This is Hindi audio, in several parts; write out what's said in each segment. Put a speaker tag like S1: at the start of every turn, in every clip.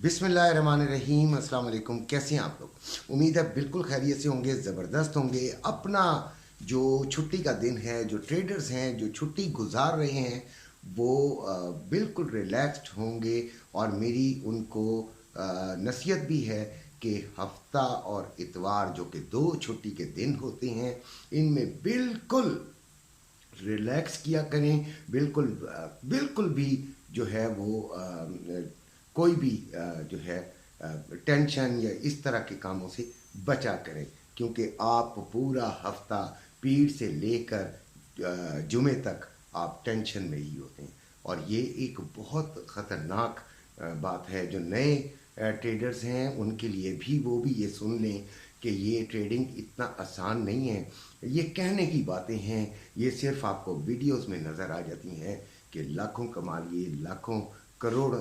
S1: बिस्मिल्लाहिर्रहमानिर्रहीम। अस्सलाम वालेकुम। कैसे हैं आप लोग? उम्मीद है बिल्कुल खैरियत से होंगे, ज़बरदस्त होंगे। अपना जो छुट्टी का दिन है, जो ट्रेडर्स हैं जो छुट्टी गुजार रहे हैं, वो बिल्कुल रिलैक्स्ड होंगे। और मेरी उनको नसीहत भी है कि हफ्ता और इतवार जो कि दो छुट्टी के दिन होते हैं, इनमें बिल्कुल रिलैक्स किया करें। बिल्कुल भी जो है वो कोई भी जो है टेंशन या इस तरह के कामों से बचा करें, क्योंकि आप पूरा हफ्ता पीर से लेकर जुमे तक आप टेंशन में ही होते हैं। और ये एक बहुत ख़तरनाक बात है। जो नए ट्रेडर्स हैं उनके लिए भी वो भी ये सुन लें कि ये ट्रेडिंग इतना आसान नहीं है। ये कहने की बातें हैं, ये सिर्फ आपको वीडियोस में नज़र आ जाती हैं कि लाखों कमा लिए, लाखों करोड़,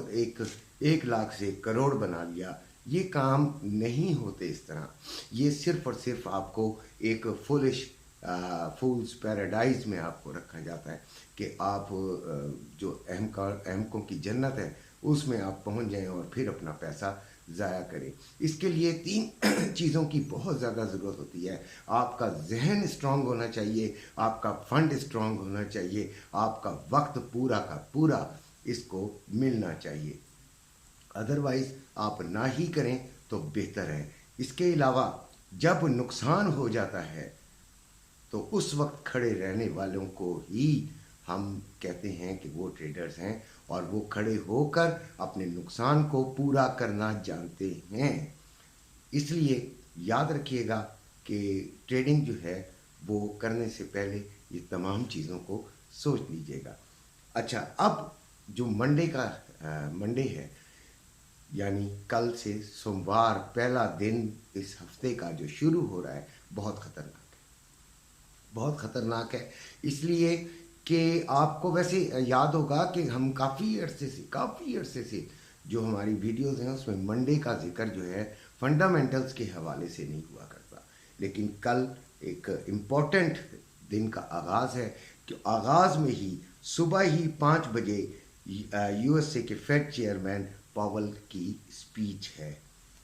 S1: एक लाख से करोड़ बना लिया। ये काम नहीं होते इस तरह। ये सिर्फ और सिर्फ आपको एक फूल्स पैराडाइज में आपको रखा जाता है कि आप जो अहमकों की जन्नत है उसमें आप पहुंच जाएं और फिर अपना पैसा ज़ाया करें। इसके लिए तीन चीज़ों की बहुत ज़्यादा ज़रूरत होती है। आपका जहन स्ट्रांग होना चाहिए, आपका फंड स्ट्रांग होना चाहिए, आपका वक्त पूरा का पूरा इसको मिलना चाहिए। अदरवाइज़ आप ना ही करें तो बेहतर है। इसके अलावा जब नुकसान हो जाता है तो उस वक्त खड़े रहने वालों को ही हम कहते हैं कि वो ट्रेडर्स हैं, और वो खड़े होकर अपने नुकसान को पूरा करना जानते हैं। इसलिए याद रखिएगा कि ट्रेडिंग जो है वो करने से पहले ये तमाम चीज़ों को सोच लीजिएगा। अच्छा, अब जो मंडे है, यानी कल से सोमवार पहला दिन इस हफ्ते का जो शुरू हो रहा है, बहुत ख़तरनाक है। इसलिए कि आपको वैसे याद होगा कि हम काफ़ी अरसे से जो हमारी वीडियोस हैं उसमें मंडे का जिक्र जो है फंडामेंटल्स के हवाले से नहीं हुआ करता। लेकिन कल एक इम्पॉर्टेंट दिन का आगाज़ है कि आगाज़ में ही सुबह ही 5 बजे यूएसए के फेड चेयरमैन पावेल की स्पीच है,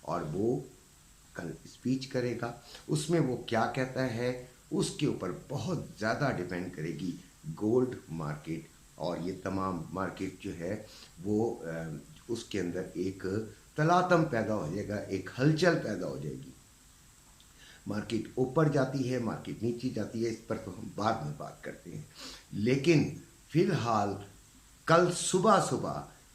S1: और वो कल स्पीच करेगा। उसमें वो क्या कहता है उसके ऊपर बहुत ज़्यादा डिपेंड करेगी गोल्ड मार्केट, और ये तमाम मार्केट जो है वो उसके अंदर एक तलातम पैदा हो जाएगा, एक हलचल पैदा हो जाएगी। मार्केट ऊपर जाती है, मार्केट नीचे जाती है, इस पर तो हम बाद में बात करते हैं। लेकिन फ़िलहाल कल सुबह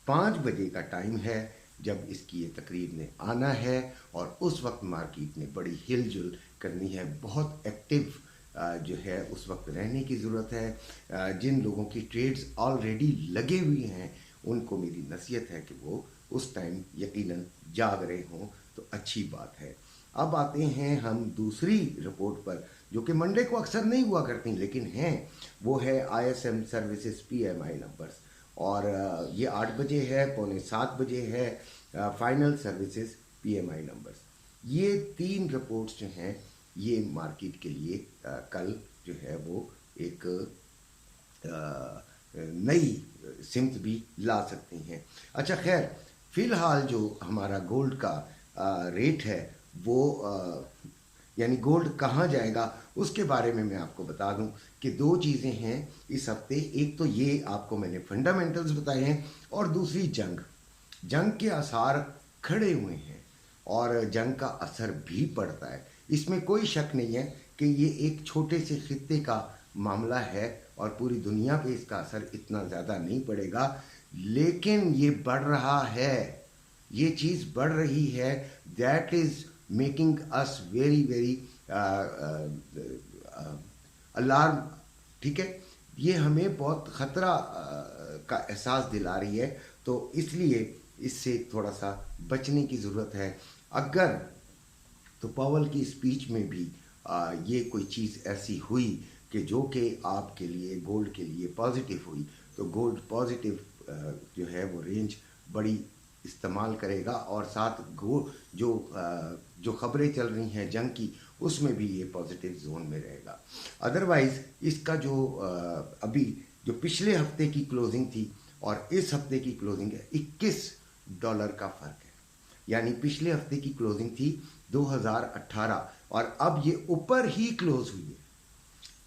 S1: 5 बजे का टाइम है जब इसकी ये तकरीर ने आना है, और उस वक्त मार्केट ने बड़ी हिलजुल करनी है। बहुत एक्टिव जो है उस वक्त रहने की ज़रूरत है। जिन लोगों की ट्रेड्स ऑलरेडी लगे हुए हैं उनको मेरी नसीहत है कि वो उस टाइम यकीनन जाग रहे हों तो अच्छी बात है। अब आते हैं हम दूसरी रिपोर्ट पर, जो कि मंडे को अक्सर नहीं हुआ करती लेकिन हैं। वो है ISM सर्विसेज PMI नंबर्स, और ये 8 बजे है, पौने 7 बजे है फाइनल सर्विसेज PMI नंबर्स। ये 3 रिपोर्ट्स जो हैं ये मार्केट के लिए कल जो है वो एक नई सिमत भी ला सकती हैं। अच्छा, खैर फ़िलहाल जो हमारा गोल्ड का रेट है वो यानी गोल्ड कहाँ जाएगा उसके बारे में मैं आपको बता दूं कि 2 चीज़ें हैं इस हफ्ते। एक तो ये आपको मैंने फंडामेंटल्स बताए हैं, और दूसरी जंग के आसार खड़े हुए हैं, और जंग का असर भी पड़ता है। इसमें कोई शक नहीं है कि ये एक छोटे से खित्ते का मामला है और पूरी दुनिया पे इसका असर इतना ज़्यादा नहीं पड़ेगा, लेकिन ये बढ़ रहा है, ये चीज़ बढ़ रही है। That is making us very alarm. ठीक है, ये हमें बहुत ख़तरा का एहसास दिला रही है, तो इसलिए इससे थोड़ा सा बचने की ज़रूरत है। अगर तो पावेल की स्पीच में भी ये कोई चीज़ ऐसी हुई कि जो कि आपके लिए गोल्ड के लिए पॉजिटिव हुई, तो गोल्ड पॉजिटिव जो है वो रेंज बड़ी इस्तेमाल करेगा, और साथ जो खबरें चल रही हैं जंग की उसमें भी ये पॉजिटिव जोन में रहेगा। अदरवाइज़ इसका जो अभी जो पिछले हफ्ते की क्लोजिंग थी और इस हफ्ते की क्लोजिंग है, $21 का फ़र्क है। यानी पिछले हफ्ते की क्लोजिंग थी 2018 और अब ये ऊपर ही क्लोज हुई है।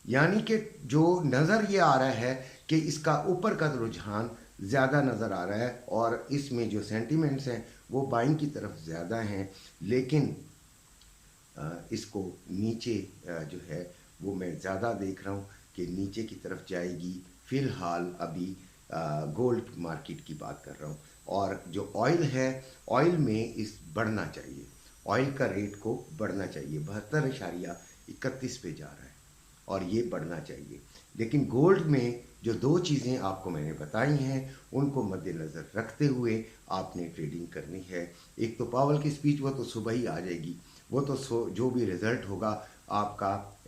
S1: यानी कि जो नज़र ये आ रहा है कि इसका ऊपर का रुझान ज़्यादा नज़र आ रहा है और इसमें जो सेंटिमेंट्स हैं वो बाइंग की तरफ ज़्यादा हैं, लेकिन इसको नीचे जो है वो मैं ज़्यादा देख रहा हूँ कि नीचे की तरफ जाएगी। फ़िलहाल अभी गोल्ड मार्केट की बात कर रहा हूँ। और जो ऑयल है, ऑयल में इस बढ़ना चाहिए, ऑयल का रेट को बढ़ना चाहिए। 72.31 पे जा रहा है और ये बढ़ना चाहिए। लेकिन गोल्ड में जो दो चीज़ें आपको मैंने बताई हैं उनको मद्देनज़र रखते हुए आपने ट्रेडिंग करनी है। एक तो पावल की स्पीच, वो तो सुबह ही आ जाएगी, वो तो जो भी रिज़ल्ट होगा आपका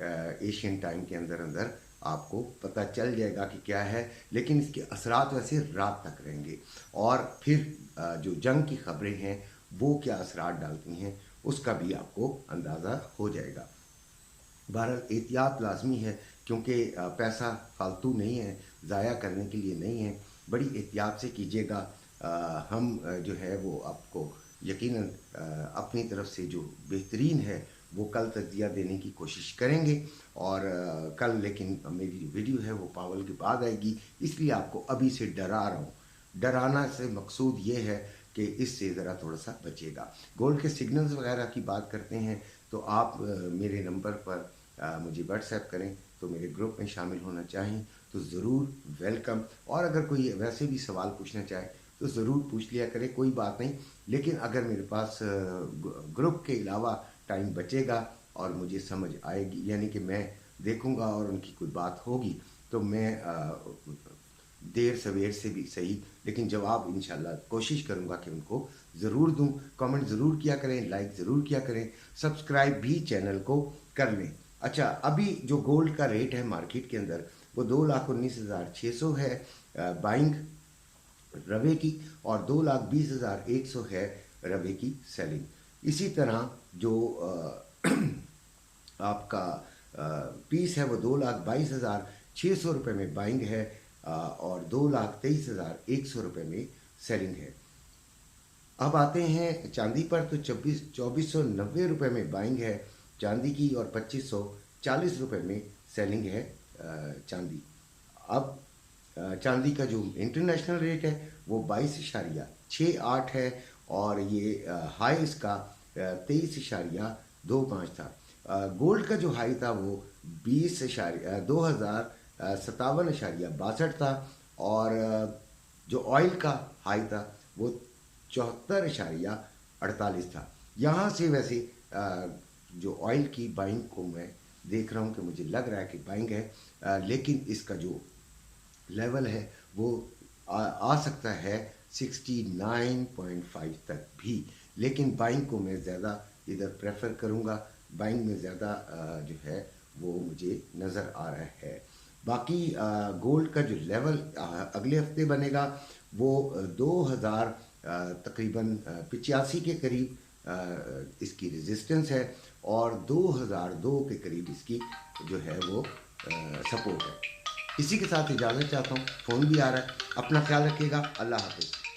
S1: एशियन टाइम के अंदर अंदर आपको पता चल जाएगा कि क्या है। लेकिन इसके असरात वैसे रात तक रहेंगे और फिर जो जंग की खबरें हैं वो क्या असरात डालती हैं उसका भी आपको अंदाज़ा हो जाएगा। बहरहाल एहतियात लाजमी है, क्योंकि पैसा फालतू नहीं है, ज़ाया करने के लिए नहीं है। बड़ी एहतियात से कीजिएगा। हम जो है वो आपको यकीनन अपनी तरफ से जो बेहतरीन है वो कल तज्जिया देने की कोशिश करेंगे। और कल लेकिन मेरी जो वीडियो है वो पावल के बाद आएगी, इसलिए आपको अभी से डरा रहा हूँ। डराना से मकसूद ये है कि इससे ज़रा थोड़ा सा बचेगा। गोल्ड के सिग्नल्स वगैरह की बात करते हैं तो आप मेरे नंबर पर मुझे व्हाट्सएप करें। तो मेरे ग्रुप में शामिल होना चाहें तो ज़रूर वेलकम। और अगर कोई वैसे भी सवाल पूछना चाहे तो ज़रूर पूछ लिया करें, कोई बात नहीं। लेकिन अगर मेरे पास ग्रुप के अलावा टाइम बचेगा और मुझे समझ आएगी, यानी कि मैं देखूंगा और उनकी कोई बात होगी, तो मैं देर सवेर से भी सही लेकिन जवाब इंशाल्लाह कोशिश करूंगा कि उनको ज़रूर दूं। कमेंट ज़रूर किया करें, लाइक ज़रूर किया करें, सब्सक्राइब भी चैनल को कर लें। अच्छा, अभी जो गोल्ड का रेट है मार्केट के अंदर वो 2,19,600 है बाइंग रवे की और 2,20,100 है रवे की सेलिंग। इसी तरह जो आपका पीस है वो 2,22,600 रुपये में बाइंग है और 2,23,100 रुपये में सेलिंग है। अब आते हैं चांदी पर, तो 2490 रुपये में बाइंग है चांदी की और 2540 रुपये में सेलिंग है चांदी। अब चांदी का जो इंटरनेशनल रेट है वो 22.68 है और ये हाई इसका 23.25 था। गोल्ड का जो हाई था वो 2057.62 था और जो ऑयल का हाई था वो 74.48 था। यहाँ से वैसे जो ऑयल की बाइंग को मैं देख रहा हूँ कि मुझे लग रहा है कि बाइंग है, लेकिन इसका जो लेवल है वो आ सकता है 69.5 तक भी। लेकिन बाइंग को मैं ज़्यादा इधर प्रेफर करूँगा, बाइंग में ज़्यादा जो है वो मुझे नज़र आ रहा है। बाकी गोल्ड का जो लेवल अगले हफ्ते बनेगा वो 2000 तकरीबन 85 के करीब इसकी रेजिस्टेंस है और 2002 के करीब इसकी जो है वो सपोर्ट है। इसी के साथ इजाज़त चाहता हूँ, फ़ोन भी आ रहा है। अपना ख्याल रखिएगा। अल्लाह हाफ़िज़।